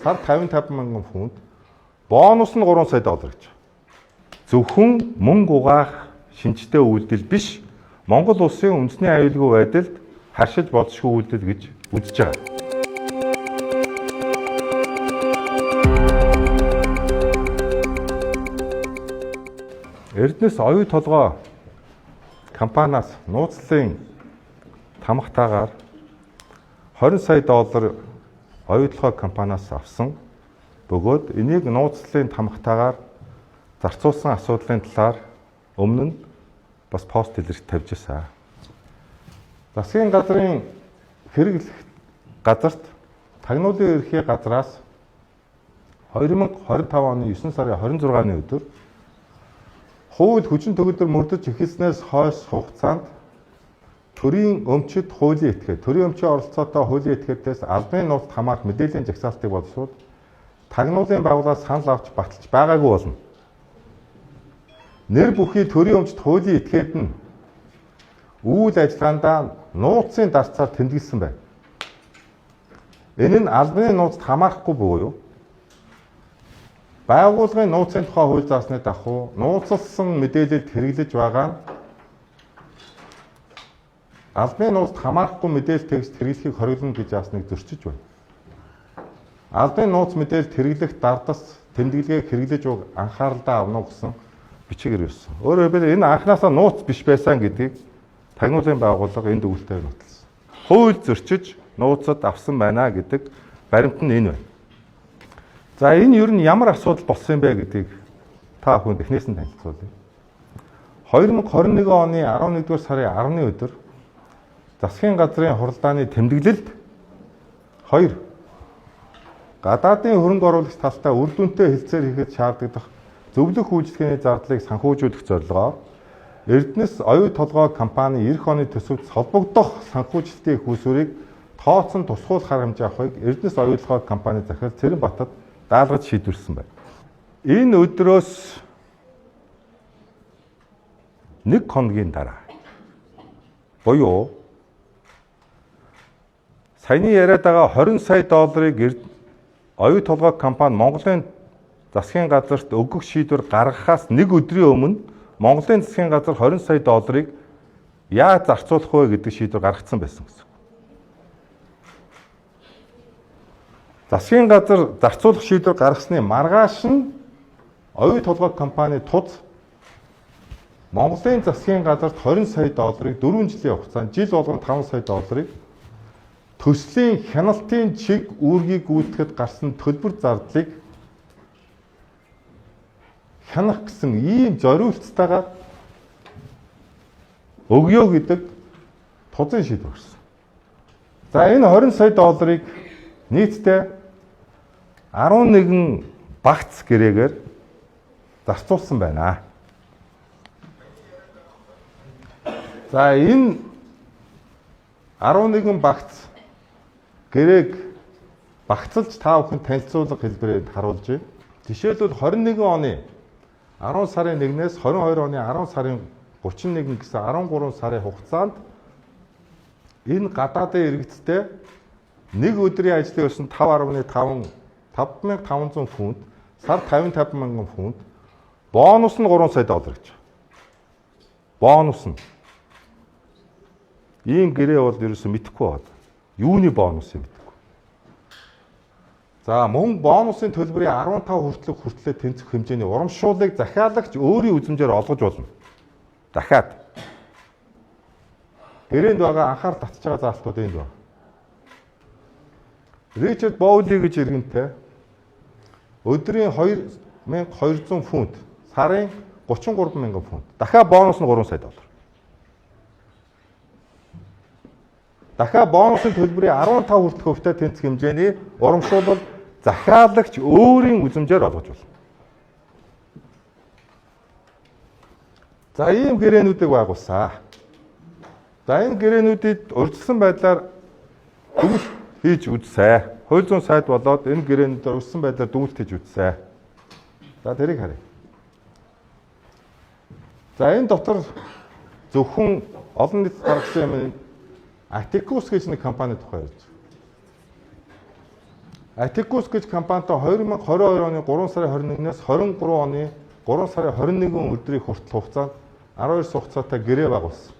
сар 55 мянган фунт, бонус нь 3 сая доллар гэж. Зөвхөн мөнгө угаах шинжтэй үйлдэл биш, Монгол улсын үндэсний аюулгүй байдалд харшиж болзошгүй үйлдэл гэж үзэж байгаа. Эрдэнэс оюу толгой компаниас нууцлалын тамхтаагаар 20 сая доллар оюу толгой компаниас авсан бөгөөд энийг нууцлалын тамхтаагаар зарцуулсан асуудлын талаар өмнө нь бас пост илэрч тавьж байсан. Засгийн газрын хэрэглэх газарт тагнуулын эрхээ газраас 2025 оны 9 сарын 26-ны өдөр хууль хүчин төгөлдөр мөрдөж эхэлснээс хойш хугацаанд төрийн өмчид хуулийн этгээд, төрийн өмчийн оролцоотой хуулийн этгээдээс албаны нууцт хамаарах мэдээллийн жагсаалтыг боловсруул тагнуулын байгууллагаас санал авч баталж байгаагүй болно. Нэр бүхий төрийн өмчит хуулийн этгээд нь үйл ажиллагаандаа нууцын дарцаар тэмдэглэсэн байна. Энэ нь албаны нууцт хамаарахгүй буюу байгууллагын нууцын тухай хууль заасны дагуу нууцлсан мэдээлэлд хэрэглэж байгаа нь албаны нууцт хамаарахгүй мэдээлэл текст хэрэглэхийг хориглоно гэж яасныг зөрчиж байна. Албаны нууц мэдээлэлд хэрэглэх дардас тэмдэглэгийг хэрэглэж буг анхааралдаа авна гэсэн бичгээр юусэн. Өөрөөр хэлбэл энэ анхнаасаа нууц биш байсан гэдгийг тагнуулын байгууллага энд өгүүлэлтээр нотолсон. Хууль зөрчиж нууцад авсан байна гэдэг баримт нь энэ байна. За энэ ер нь ямар асуудал болсон юм бэ гэдгийг та бүхэнд эхнээс нь танилцуулъя. 2021 оны 11-р сарын 10-ны өдөр засгийн газрын хуралдааны тэмдэглэлд 2 гадаадын хөрөнгө оруулагч талтай үр дүнтэй хэлцээр хийхэд шаардлагатай зөвлөх үйлчлэгээний зардлыг санхүүжүүлэх зорилгоор Эрдэнэс оюу толгой компани эх оны төсөвт холбогдох санхүүжилтийн хүүсвэрийг тооцсон тусгуулах арга хэмжээ авахыг Эрдэнэс оюу толгой компани захирал Цэранбатад даалгаж шийдвэрлсэн байна. Энэ өдрөөс 1 хоногийн дараа буюу саяны яриад байгаа 20 сая долларыг оюу толгой компани Монголын засгийн газарт өгөх шийдвэр гаргахаас 1 өдрийн өмнө Монголын засгийн газар 20 сая долларыг яаж зарцуулах вэ гэдэг шийдвэр гаргацсан байсан гэсэн. Засгийн газар зарцуулах шийдвэр гаргасны маргааш нь оюу толгой компани туз Монголын засгийн газарт 20 сая долларыг 4 жилийн хугацаанд жил болгон 5 сая долларыг төслийн хяналтын чиг үүргийг гүйтгэхэд гарсан төлбөр зардлыг хянах гэсэн ийм зориулцтайгаар өгье гэдэг тузын шийдвэр гарсан. За энэ 20 сая долларыг нийтдээ 11 багц гэрээгээр зарцуулсан байна. За энэ 11 багц гэрээг багцлж та бүхэн танилцуулга хэлбэрээр харуулж байна. Жишээлбэл 21 оны 10 сарын 1-ээс 22 оны 10 сарын 31 гэсэн 13 сарын хугацаанд энэ гадаадын иргэдтэй нэг өдрийн ажлын ёсонд 5500 фунт, сар 55 мянган фунт, бонус нь 3 сая доллар гэж. Бонус нь. Ийм гэрээ бол ерөөсөө мэдэхгүй байна. Юуны бонус юм мэдэхгүй. За мөн бонусын төлбөрийн 15% хүртлээр тэнцэх хэмжээний урамшууллыг захиалагч өөрийн үзмжээр олгож болно. Дахиад. Гэрээнд байгаа анхаарал татж байгаа заалтууд энд байна. Ричард Боули гэж иргэнтэй өдрийн 2200 фунт, сарын 33 мянган фунт. Дахиад бонус нь 3 сая доллар. Дахиад бонусын төлбөрийн 15% тэнцэх хэмжээний урамшуулал захиалагч өөрийн үзмжээр олгож болно. За ийм гэрээнүүдийг байгуулсан. За энэ гэрээнүүдэд урьдчилсан байдлаар дүгнэлт хийж үзсэн. Хууль зүйн сайд болоод энэ гэрээнүүдээр урьдчилсан байдлаар дүгнэлт хийж үзсэн. За тэрийг харъя. За энэ дотор зөвхөн олон нийтэд гаргасан юм Атикус гэж нэг компани тухай ярьж байна. Atticus гэж компанитай 2022 оны 3 сарын 21-ээс 23 оны 3 сарын 21 өдрийн хүртэл хугацаанд 12 сар хугацаатай гэрээ байгуулсан.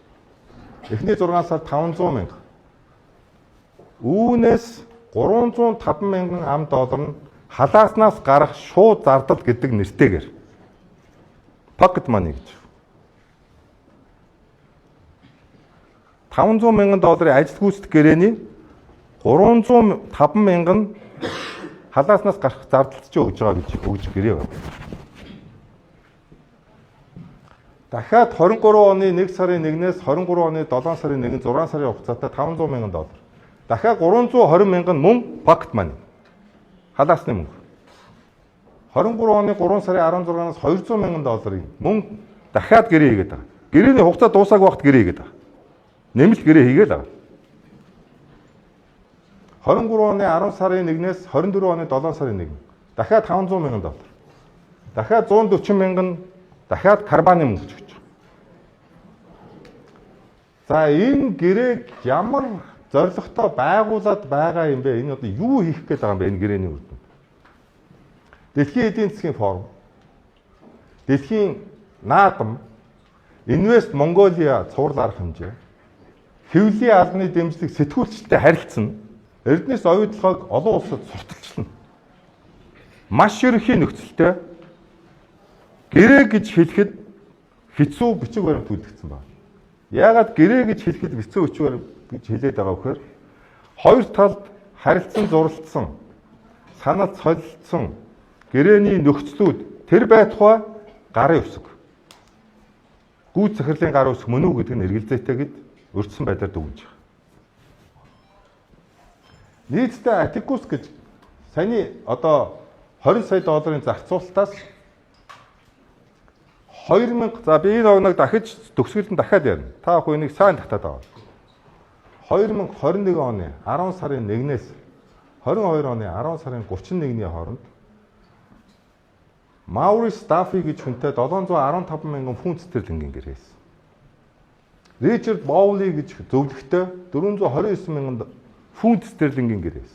Эхний 6 сард 500 мянга. Үүнээс 305 мянган $. Нь халааснаас гарах шууд зардал гэдэг нэртэйгээр pocket money гэж. $500 мянган ажил гүйцэтгэх гэрээний 305 мянган халааснаас гарах зардалт ч өгж байгаа гэж гэрээ байна. Дахиад 23 оны 1 сарын 1-ээс 23 оны 7 сарын 1-нд 6 сарын хугацаатай $500 мянган. Дахиад 320 мянган мөн pocket money. Халаасны мөнгө. 23 оны 3 сарын 16-наас $200 мянган мөн дахиад гэрээ хийгээд байгаа. Гэрээний хугацаа дуусаагүй багт гэрээ хийгээд байгаа. Нэмэлт гэрээ хийгээд байгаа. 23 оны 10 сарын 1-ээс 24 оны 7 сарын 1. Дахиад $500 мянган. Дахиад 140 мянган дахиад карбаны мөнгө гэж байна. За энэ гэрээг ямар зорилготой байгуулад байгаа юм бэ? Энэ одоо юу хийх гээд байгаа юм бэ энэ гэрээний үр дүнд? Дэлхийн эдийн засгийн форум, Дэлхийн наадам, Invest Mongolia цуврал арга хэмжээ, хэвлэлийн албаны дэмжлэг сэтгүүлчтэй харилцсан, Эрдэнэс оюутлогыг олон улсад сурталчилна. Маш ерөнхий нөхцөлтэй гэрээ гэж хэлэхэд хэцүү бичиг баримт үлдгэсэн байна. Яагаад гэрээ гэж хэлэхэд хэцүү бичиг баримт гэж хэлээд байгаа вэхээр хоёр талд харилцан зурлалцсан, санал солилцсон гэрээний нөхцлүүд тэр байтугай гарын үсэг. Гүйц захирлын гарын үсэг мөн үү гэдэг нь эргэлзээтэйгэд өртсөн байдлаар дүгнэж байгаа. Нийтдээ Atticus гэж саяны одоо $20 сая зарцуулалтаас 2000 за би энэ огног дахиж төгсгөлд нь дахиад ярина. Та бүхэн энийг сайн татаад аваа. 2021 оны 10 сарын 1-ээс 22 оны 10 сарын 31-ний хооронд Maurice Duffy гэж хүнтэй 715 мянган фунт стерлингийн гэрээс. Richard Bowley гэж зөвлөгтэй 429 мянган фунт стерлингийн гэрээс.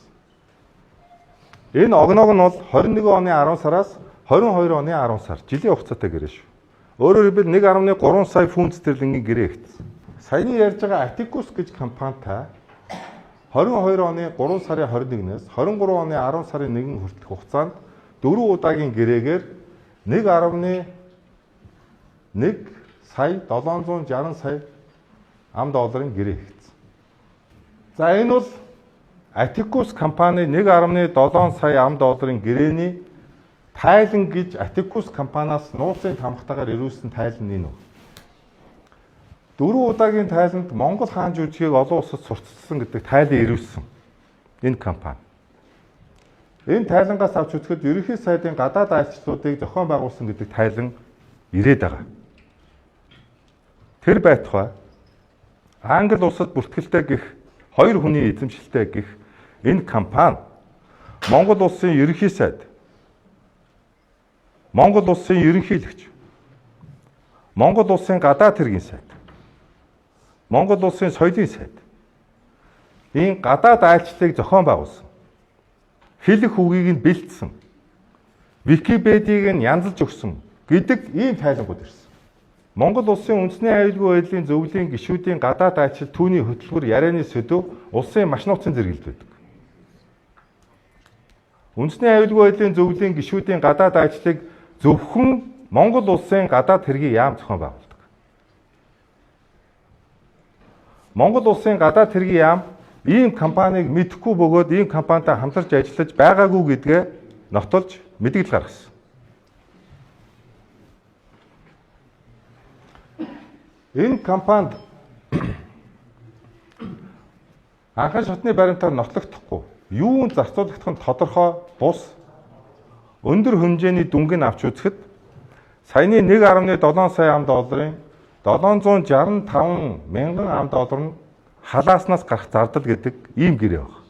Энэ огноог нь бол 21 оны 10 сараас 22 оны 10 сар жилийн хугацаатай гэрээ шүү. Өөрөөр хэлбэл 1.3 сая фунт стерлингийн гэрээ ихсэн. Саяны ярьж байгаа Atticus гэж компанитай 22 оны 3 сарын 21-ээс 23 оны 10 сарын 1 хүртэлх хугацаанд 4 удаагийн гэрээгээр 1.1 сая 760 сая $. Гэрээ хийгдсэн. За энэ бол Atticus компани 1.7 сая $. Гэрээний тайлан гэж Atticus компаниас нууцын тамхтайгаар ирүүлсэн тайлан энэ үү. 4 удаагийн тайланд Монгол хаан жүжигийг олон улсад сурталчилсан гэдэг тайлан ирүүлсэн энэ компани. Энэ тайлангаас авч үзэхэд ерөнхий сайдын гадаад айлчлалуудыг зохион байгуулсан гэдэг тайлан ирээд байгаа. Тэр байтугай Англи улсад бүртгэлтэй гэх хоёр хүний эзэмшилтэй гэх энэ компани Монгол улсын ерөнхий сайд, Монгол улсын ерөнхийлөгч, Монгол улсын гадаад хэргийн сайд, Монгол улсын соёлын сайд энэ гадаад айлчлалыг зохион байгуулсан. Хэлэх үгийг нь бэлдсэн. Википедийг нь янзалж өгсөн гэдэг ийм тайлангууд ирсэн. Монгол улсын үндэсний аюулгүй байдлын зөвлөлийн гишүүдийн гадаад айлчлал түүний хөтөлбөр ярианы сэдв улсын маш нууцын зэрэгэлд байдаг. Үндэсний аюулгүй байдлын зөвлөлийн гишүүдийн гадаад айлчлалыг зөвхөн Монгол улсын гадаад хэргийн яам зохион байгуулдаг. Монгол улсын гадаад хэргийн яам ийм компанийг мэдэхгүй бөгөөд ийм компанитай хамтарч ажиллаж байгаагүй гэдгээ нотолж мэдгэл гаргасан. Энэ компанид анхны шатны баримтаар нотлогдохгүй, юунд зарцуулагдах нь тодорхой бус өндөр хэмжээний дүнгийн авч үзэхэд саяны 1.7 сая $. 765 мянган $. Нь халааснаас гарах зардал гэдэг ийм гэрээ баг.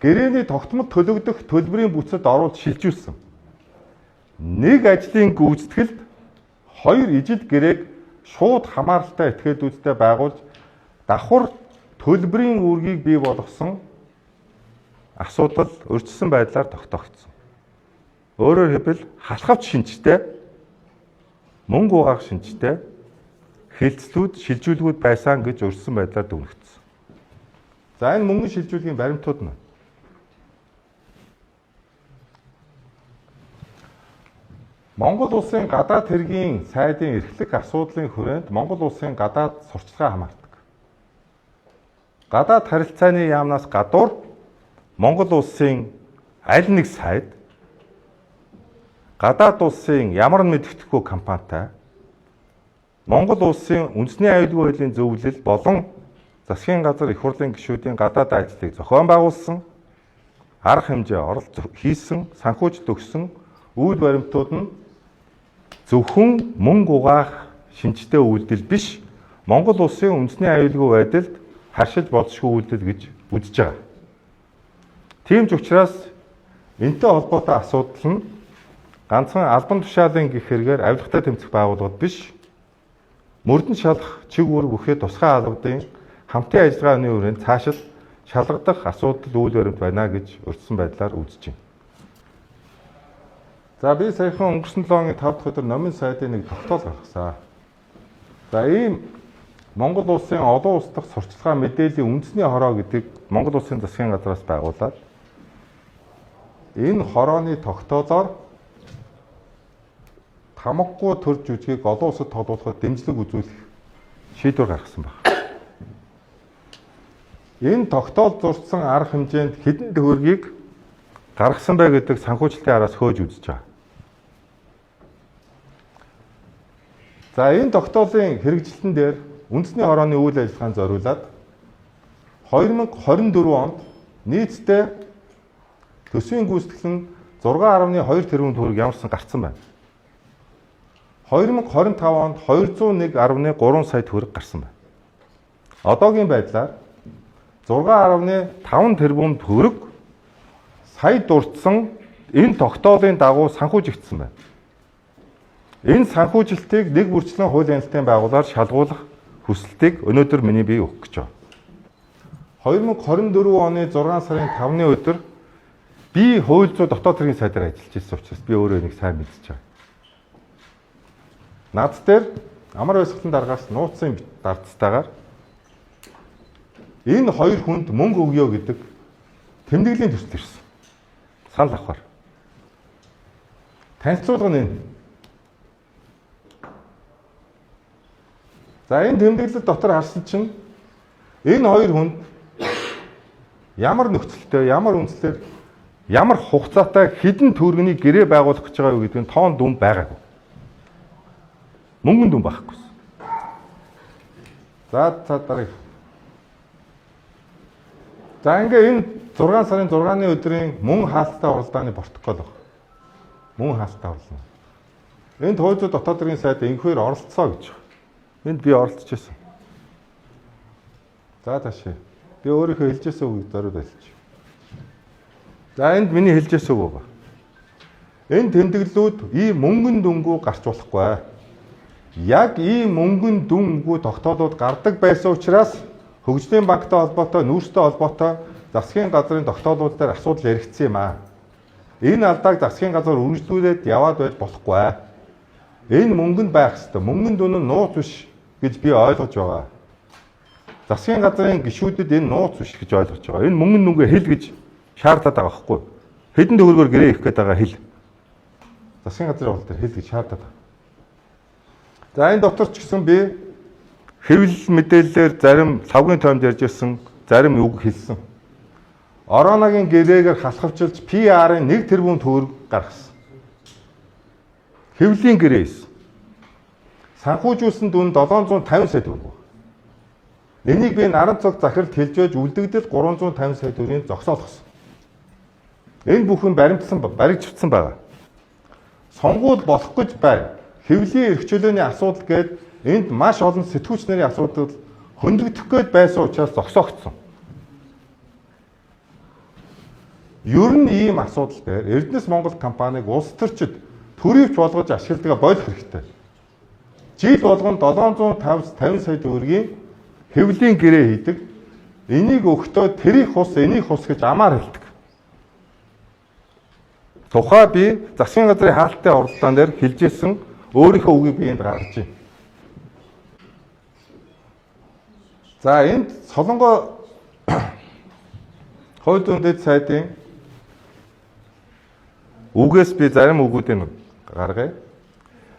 Гэрээний тогтмол төлөгдөх төлбөрийн бүцэд оруулж шилжүүлсэн. Нэг ажлын гүйцэтгэлд хоёр ижил гэрээг шууд хамааралтай этгээдүүдтэй байгуулж давхар төлбөрийн үүргийг бий болгосон асуудал өрчсөн байдлаар тогтоогдсон. Өөрөөр хэлбэл халахвч шинжтэй, мөнгө угаах шинжтэй хэлцлүүд, шилжүүлгүүд байсан гэж өрчсөн байдлаар дүгнэгдсэн. За энэ мөнгө шилжүүлгийн баримтууд нь Монгол улсын гадаад хэргийн сайдын эрхлэх асуудлын хүрээнд Монгол улсын гадаад сурталчилгаа хамаардаг. Гадаад харилцааны яамнаас гадуур Монгол улсын аль нэг сайд гадаад улсын ямар мэддэхгүй компанитай Монгол улсын үндэсний аюулгүй байдлын зөвлөл болон засгийн газар их хурлын гишүүдийн гадаад ажлыг зохион байгуулсан, арга хэмжээ оролцоо хийсэн, санхүүжилт өгсөн үйл баримтууд нь зөвхөн мөнгө угаах шинжтэй үйлдэл биш, Монгол улсын үндэсний аюулгүй байдалд харшиж болзошгүй үйлдэл гэж үзэж байгаа. Тийм ч учраас энэтэй холбоотой асуудал нь ганцхан албан тушаалын гэх хэрэгээр авилгатай тэмцэх байгууллагууд биш, мөрдөн шалах чиг үүрэг бүхий тусгай албадын хамтын ажиллагааны хүрээнд цаашид шалгадах асуудал үйл баримт байна гэж өртсөн байдлаар үзэж байна. За би саяхан өнгөрсөн 7 хоногийн 5 дахь өдөр номын сайдын нэг тогтоол гаргасан. За ийм Монгол улсын олон улс дахь сурталчилгаа мэдээллийн үндэсний хороо гэдэг Монгол улсын засгийн газраас байгуулад энэ хорооны тогтоолоор тамгагүй төр жүжигийг олон улсад тодруулахад дэмжлэг үзүүлэх шийдвэр гаргасан байна. Энэ тогтоол зурсан арга хэмжээнд хэдэн төгрөгийг гаргасан бай гэдэг санхүүжилтийн араас хөөж үзэж байгаа. За энэ тогтоолын хэрэгжилтэн дээр үндэсний хорооны үйл ажиллагаанд зориулаад 2024 онд нийтдээ төсвийн гүйцэтгэл нь 6.2 тэрбум төгрөг ямарсан гарцсан байна. 2025 онд 201.3 сая төгрөг гарсан байна. Одоогийн байдлаар 6.5 тэрбум төгрөг сая дурдсан энэ тогтоолын дагуу санхүүжигдсэн байна. Энэ санхүүжилтийг нэг бүрчлэн хуулийн хяналтын байгууллагаар шалгуулах хүсэлтийг өнөөдөр миний бие өгөх гэж байна. 2024 оны 6 сарын 5-ны өдөр би хууль зүйн дотоод хэргийн сайдаар ажиллаж ирсэн учраас би өөрөө энийг сайн мэдчихэж байгаа. Над дээр амар баясгалан дараагаас нууцын дардцтайгаар энэ хоёр хүнд мөнгө өгье гэдэг тэмдэглэлийн төсөл ирсэн. Санал авахар. Танилцуулга нь энэ. За энэ тэмдэглэл дотор харсан чинь энэ хоёр хүнд ямар нөхцөлтэй, ямар үндслээр, ямар хугацаатай хэдэн төгрөгийн гэрээ байгуулах гэж байгаа юу гэдэг нь тоон дүн байгаагүй. Мөнгөн дүн байхгүй. За дарыг. За ингээ энэ 6 сарын 6-ны өдрийн мөн хаалттай уралдааны протокол баг. Мөн хаалттай урлана. Энд хууль зүйн дотоод хэргийн сайд энэхээр оролцоо гэж. Энд би оролцож байсан. За таашаа. Би өөрийнхөө хэлжсэн үгийг зориуд байлж. За энд миний хэлжсэн үг байна. Энэ тэмдэглэлүүд ийм мөнгөн дүнгүү гарч болохгүй. Яг ийм мөнгөн дүнгүү тогтоолууд гардаг байсан учраас Хөгжлийн банктай холбоотой, нүүрстэй холбоотой засгийн газрын тогтоолууд дээр асуудал яригдсан юм аа. Энэ алдааг засгийн газар үргэлжлүүлээд яваад байж болохгүй. Энэ мөнгөнд байх ёстой. Мөнгөн дүн нь нууц биш гэж би ойлгож байгаа. Засгийн газрын гишүүдэд энэ нууц биш гэж ойлгож байгаа. Энэ мөнгөн дүнгээ хэл гэж шаардаад байгаа байхгүй. Хэдэн төгрөгөөр гэрээ их гээд байгаа хэл. Засгийн газрын хууль дээр хэл гэж шаардаад байгаа. За энэ дотор ч гэсэн би хэвлэл мэдээллээр зарим лавгийн тоймд ярьж ирсэн, зарим үг хэлсэн. Орооногийн гэрээгээр халахвчилж PR-ын 1 тэрбум төгрөг гаргасан. Хэвлийн гэрээс санхүүжүүлсэн дүн 750 сая төгрөг. Энийг би наран цог захиралд хэлж байж үлдэгдэл 350 сая төгрөгийн зогсоолгосон. Энэ бүхэн баригдчихсан байгаа. Сонгуул болох гэж бай. Хэвлийн эрхчлөөний асуудал гээд энд маш олон сэтгүүлч нарын асуудал хөндөгдөх гээд байсан учраас зогсоогдсон. Ер нь ийм асуудал дээр Эрдэнэс Монгол компаниг улс төрчид төрөвч болгож ашигладаг болох хэрэгтэй. Жил болгон 750 сая төгрөгийн хэвлийн гэрээ хийдэг. энийг өгтөө тэрих ус, энийг ус гэж амаар хэлдэг. Тухай би засгийн газрын хаалттай уралдаан дээр хэлжсэн өөрийнхөө үгийг би энд гаргаж байна. За энд Солонгой хууль зүйн дэд сайдын үгээс би зарим үгүүдийг гаргая.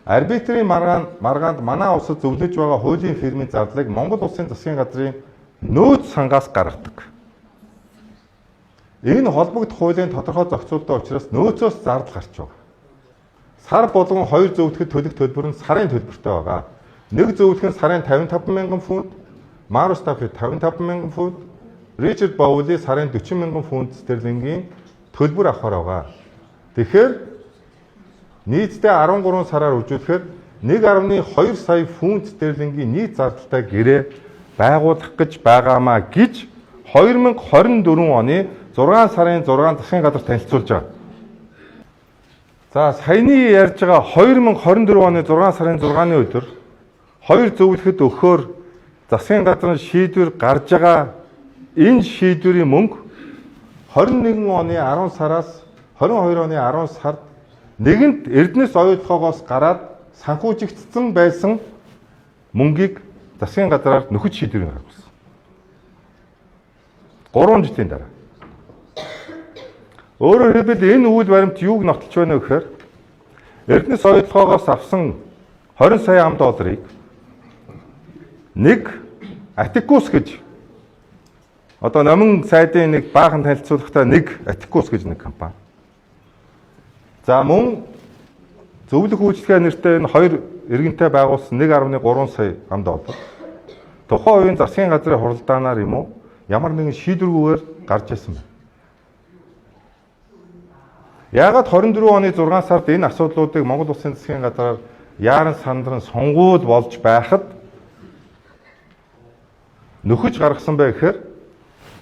Арбитрийн маргаанд манай улсад зөвлөж байгаа хуулийн фирмийн зардлыг Монгол улсын засгийн газрын нөөц сангаас гаргадаг. Энэ холбогдох хуулийн тодорхой зохицуулалттай учраас нөөцөөс зардал гарч байгаа. Сар болгон 2 зөвлөхөд төлөх төлбөр нь сарын төлбөртэй байгаа. Нэг зөвлөх нь сарын 55,000 фунт, Марус Тафи 55,000 фунт, Ричард Боули сарын 40,000 фунт стерлингийн төлбөр авахар байгаа. Тэгэхээр нийтдээ 13 сараар үзүүлэхэд 1.2 сая фунт стерлингийн нийт зардалтай гэрээ байгуулах гэж байгаамаа гэж 2024 оны 6 сарын 6 засгийн газар танилцуулж байгаа. За саяны ярьж байгаа 2024 оны 6 сарын 6-ны өдөр 2 зөвлөхөд өгөхөөр засгийн газрын шийдвэр гарч байгаа энэ шийдвэрийн мөнгө 21 оны 10 сараас 22 оны 10 сард нэгэнт Эрдэнэс оюутлогоос гараад санхүүжигдсэн байсан мөнгийг засгийн газраар нөхөж шийдвэрийг гаргасан. 3 жилийн дараа. Өөрөөр хэлбэл энэ үйл баримт юуг нотолж байна вэ гэхээр Эрдэнэс оюутлогоос авсан 20 сая ам долларыг нэг Атикус гэж одоо номин сайдын нэг баахан танилцуулгатай нэг Атикус гэж нэг компани. За мөн зөвлөх үйлчлэгээ нэртэй энэ хоёр иргэнтэй байгуулсан 1.3 сая ам доллар. Тухайн үеийн засгийн газрын хуралдаанаар юм уу ямар нэгэн шийдвэргүйгээр гарч ирсэн байна. Яагаад 24 оны 6 сард энэ асуудлуудыг Монгол Улсын засгийн газраар яаран сандран сонгуул болж байхад нөхөж гаргасан бэ гэхээр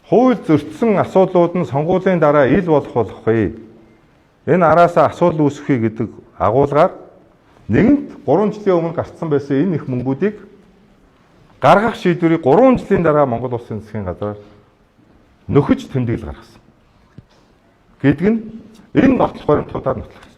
хууль зөрчсөн асуудлууд нь сонгуулийн дараа ил болохгүй. Энэ араасаа асуудал үүсэхүй гэдэг агуулгаар нэгэнт 3 жилийн өмнө гарцсан байсан энэ их мөнгүүдийг гаргах шийдвэрийг 3 жилийн дараа Монгол Улсын засгийн газраар нөхөж тэмдэглэл гаргасан. Гэдэг нь энэ нотлох баримтуудаар нотлох.